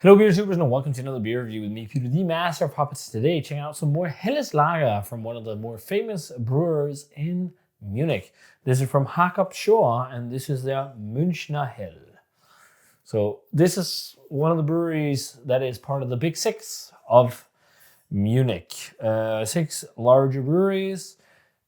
Hello beer supers and welcome to another beer review with me, Peter, the master of puppets. Today, checking out some more Helles Lager from one of the more famous brewers in Munich. This is from Hacker-Pschorr and this is their Münchner Hell. So this is one of the breweries that is part of the Big Six of Munich. 6 larger breweries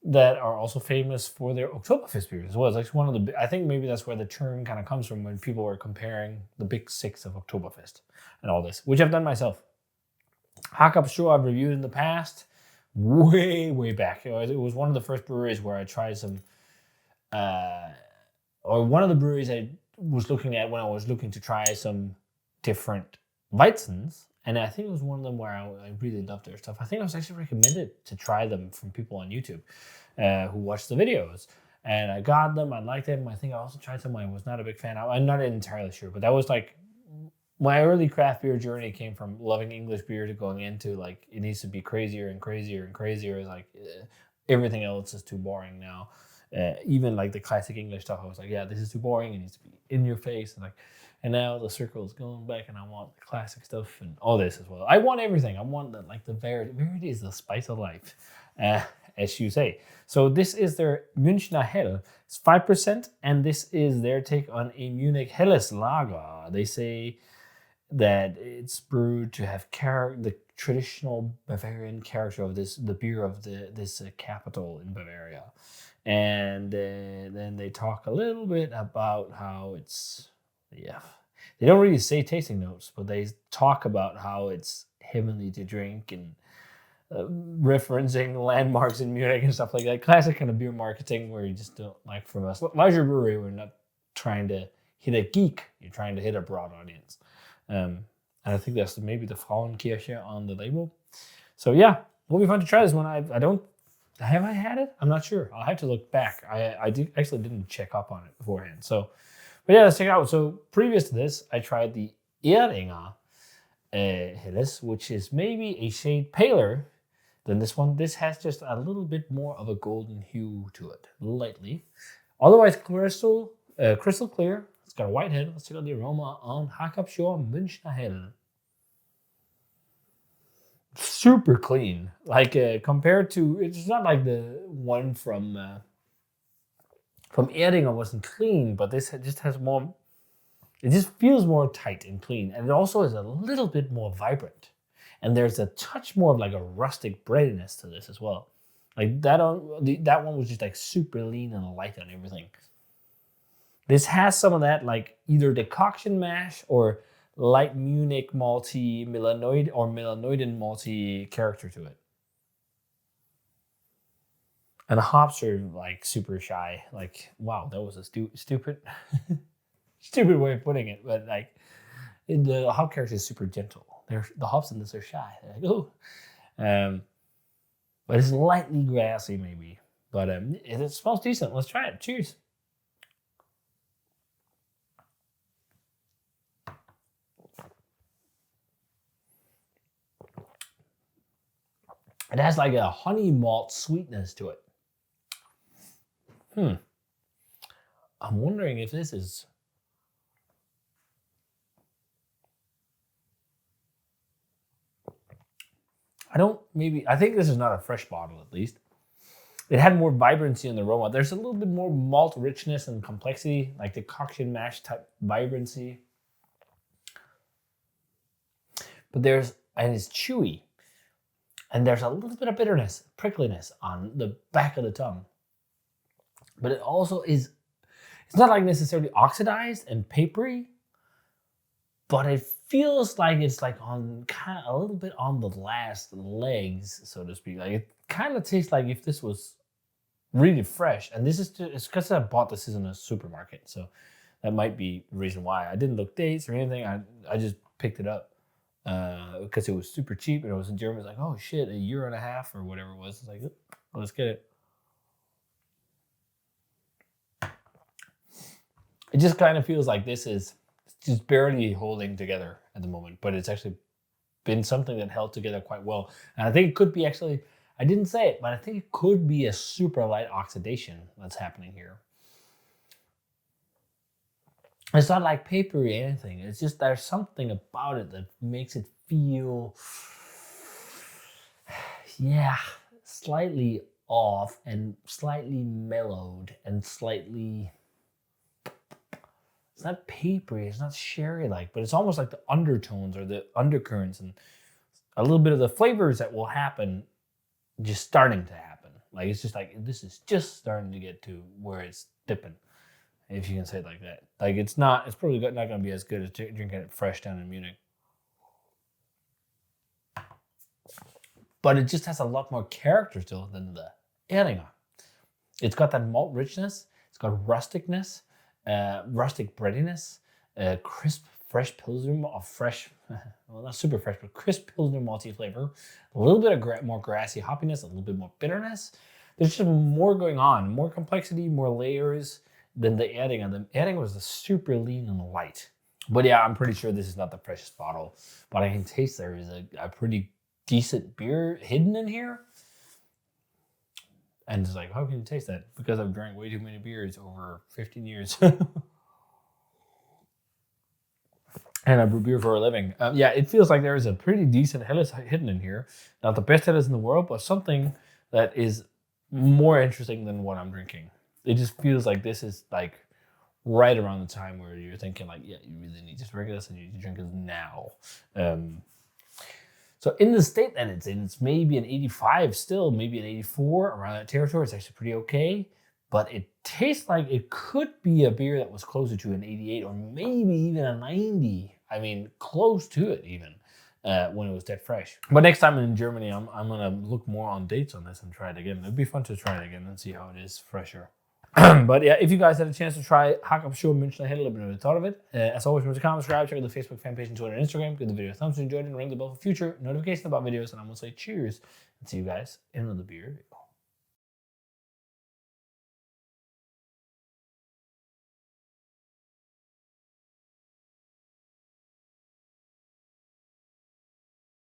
that are also famous for their Oktoberfest beers as well. It's like one of the, I think maybe that's where the term kind of comes from when people are comparing the Big Six of Oktoberfest and all this, which I've done myself. Hacker-Pschorr I've reviewed in the past, way back. It was one of the first breweries where I tried some, or one of the breweries I was looking at when I was looking to try some different Weizens. And I think it was one of them where I really loved their stuff. I think I was actually recommended to try them from people on YouTube who watched the videos. And I got them, I liked them. I think I also tried some I was not a big fan of. I'm not entirely sure, but that was like my early craft beer journey came from loving English beer to going into like it needs to be crazier and crazier and crazier. It's like everything else is too boring now. Even like the classic English stuff, I was like, yeah, this is too boring. It needs to be in your face. And now the circle is going back, and I want the classic stuff and all this as well. I want everything. I want the variety. Variety is the spice of life, as you say. So this is their Münchner Hell. It's 5%, and this is their take on a Munich Helles Lager. They say that it's brewed to have the traditional Bavarian character of the beer of this capital in Bavaria. And then they talk a little bit about how it's, they don't really say tasting notes, but they talk about how it's heavenly to drink and referencing landmarks in Munich and stuff like that. Classic kind of beer marketing where you just don't like from us. Larger brewery, we're not trying to hit a geek, you're trying to hit a broad audience. And I think that's maybe the Frauenkirche on the label. So yeah, it'll be fun to try this one. Have I had it? I'm not sure. I'll have to look back. I didn't check up on it beforehand. So, but yeah, let's check it out. So previous to this, I tried the Ehringer Helles, which is maybe a shade paler than this one. This has just a little bit more of a golden hue to it, lightly. Otherwise, crystal clear. It's got a white head. Let's check out the aroma on Hacker-Pschorr Münchner Hell. Super clean, like compared to, it's not like the one from Erdinger wasn't clean, but this just has more, it just feels more tight and clean, and it also is a little bit more vibrant, and there's a touch more of like a rustic breadiness to this as well. Like that one was just like super lean and light on everything. This has some of that like either decoction mash or light Munich malty melanoid or melanoidin malty character to it. And the hops are like super shy. Like, wow, that was a stupid stupid way of putting it. But like the hop character is super gentle. The hops in this are shy. They're like, oh. But it's lightly grassy maybe. But it smells decent. Let's try it. Cheers. It has like a honey malt sweetness to it. I'm wondering if this is... I think this is not a fresh bottle at least. It had more vibrancy in the aroma. There's a little bit more malt richness and complexity, like decoction mash type vibrancy. But it's chewy. And there's a little bit of bitterness, prickliness on the back of the tongue. But it also is, it's not like necessarily oxidized and papery, but it feels like it's like on kind of a little bit on the last legs, so to speak. Like it kind of tastes like if this was really fresh. And it's because I bought this in a supermarket. So that might be the reason why. I didn't look dates or anything. I just picked it up. Because it was super cheap and it was in Germany. It's like, oh shit, a year and a half or whatever it was. It's like, let's get it. It just kind of feels like this is just barely holding together at the moment, but it's actually been something that held together quite well. And I think it could be actually, I didn't say it, but I think it could be a super light oxidation that's happening here. It's not like papery or anything. It's just there's something about it that makes it feel, yeah, slightly off and slightly mellowed and slightly, it's not papery, it's not sherry-like, but it's almost like the undertones or the undercurrents and a little bit of the flavors that will happen just starting to happen. Like, it's just like, this is just starting to get to where it's dipping, if you can say it like that. Like, it's probably not going to be as good as drinking it fresh down in Munich. But it just has a lot more character still than the Erdinger. It's got that malt richness. It's got rusticness, rustic breadiness, crisp, fresh Pilsner, well, not super fresh, but crisp Pilsner malty flavor. A little bit of more grassy hoppiness, a little bit more bitterness. There's just more going on, more complexity, more layers than the Erdinger. The Erdinger was super lean and light. But yeah, I'm pretty sure this is not the freshest bottle. But I can taste there is a pretty decent beer hidden in here. And it's like, how can you taste that? Because I've drank way too many beers over 15 years. And I brew beer for a living. Yeah, it feels like there is a pretty decent Helles hidden in here. Not the best Helles in the world, but something that is more interesting than what I'm drinking. It just feels like this is like right around the time where you're thinking like, yeah, you really need to drink this and you need to drink it now. So in the state that it's in, it's maybe an 85 still, maybe an 84, around that territory. It's actually pretty okay. But it tastes like it could be a beer that was closer to an 88 or maybe even a 90. I mean, close to it even when it was dead fresh. But next time in Germany, I'm going to look more on dates on this and try it again. It'd be fun to try it again and see how it is fresher. But yeah, if you guys had a chance to try Hacker-Pschorr Münchner, let me know what you thought of it. As always, remember to comment, subscribe, check out the Facebook fan page and Twitter and Instagram. Give the video a thumbs up if you enjoyed it, and ring the bell for future notifications about videos. And I'm going to say cheers and see you guys in another beer review.